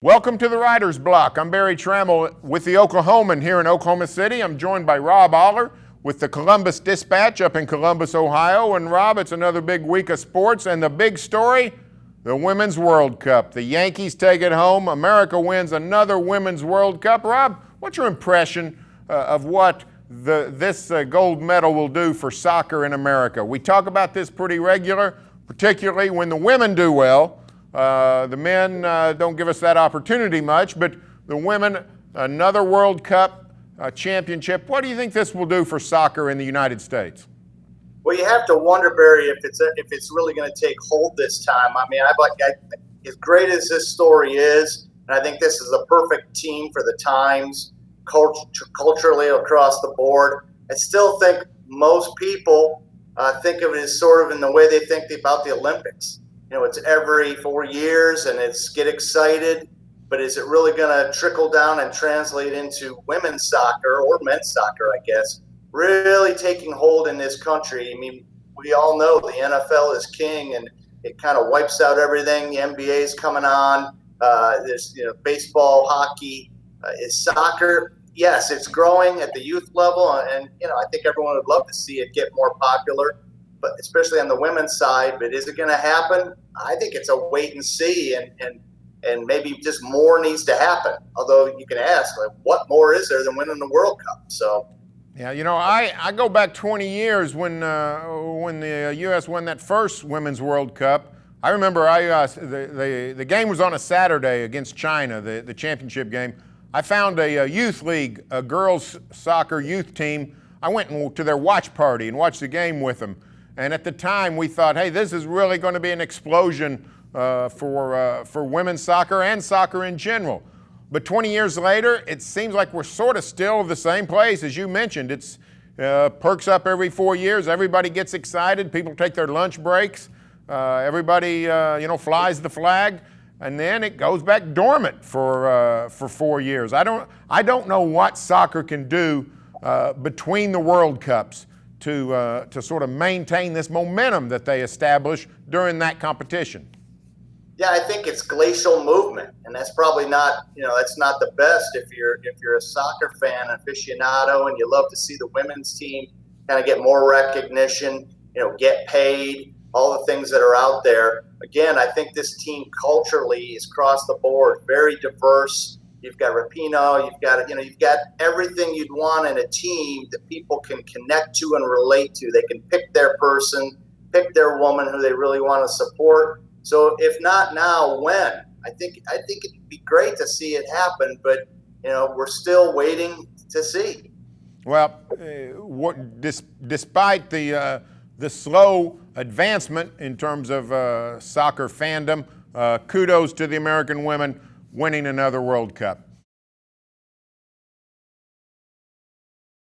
Welcome to the Writer's Block. I'm Barry Trammell with the Oklahoman here in Oklahoma City. I'm joined by Rob Aller with the Columbus Dispatch up in Columbus, Ohio. And Rob, it's another big week of sports, and the big story, the Women's World Cup. The Yankees take it home. America wins another Women's World Cup. Rob, what's your impression of what this gold medal will do for soccer in America? We talk about this pretty regular, particularly when the women do well. The men don't give us that opportunity much, but the women, another World Cup championship. What do you think this will do for soccer in the United States? Well, you have to wonder, Barry, if it's really going to take hold this time. I mean, as great as this story is, and I think this is a perfect team for the times, culturally across the board. I still think most people think of it as sort of in the way they think about the Olympics. You know, it's every 4 years and it's get excited, but is it really going to trickle down and translate into women's soccer or men's soccer, I guess, really taking hold in this country? I mean, we all know the NFL is king and it kind of wipes out everything. The NBA is coming on. There's, baseball, hockey. Is soccer? Yes, it's growing at the youth level. And, I think everyone would love to see it get more popular, but especially on the women's side. But is it going to happen? I think it's a wait and see, and maybe just more needs to happen. Although you can ask, like, what more is there than winning the World Cup? So, yeah, I go back 20 years when the U.S. won that first Women's World Cup. I remember the game was on a Saturday against China, the championship game. I found a youth league, a girls soccer youth team. I went to their watch party and watched the game with them. And at the time, we thought, hey, this is really going to be an explosion for women's soccer and soccer in general. But 20 years later, it seems like we're sort of still the same place. As you mentioned, it's perks up every 4 years. Everybody gets excited. People take their lunch breaks. Everybody, flies the flag. And then it goes back dormant for 4 years. I don't know what soccer can do between the World Cups to sort of maintain this momentum that they establish during that competition. Yeah, I think it's glacial movement, and that's probably not, that's not the best if you're a soccer fan, aficionado, and you love to see the women's team kind of get more recognition, get paid, all the things that are out there. Again, I think this team culturally is across the board, very diverse. You've got Rapinoe, you've got everything you'd want in a team that people can connect to and relate to. They can pick their person, pick their woman who they really want to support. So if not now, when? I think it'd be great to see it happen, but we're still waiting to see. Well, despite the slow advancement in terms of soccer fandom, kudos to the American women winning another World Cup.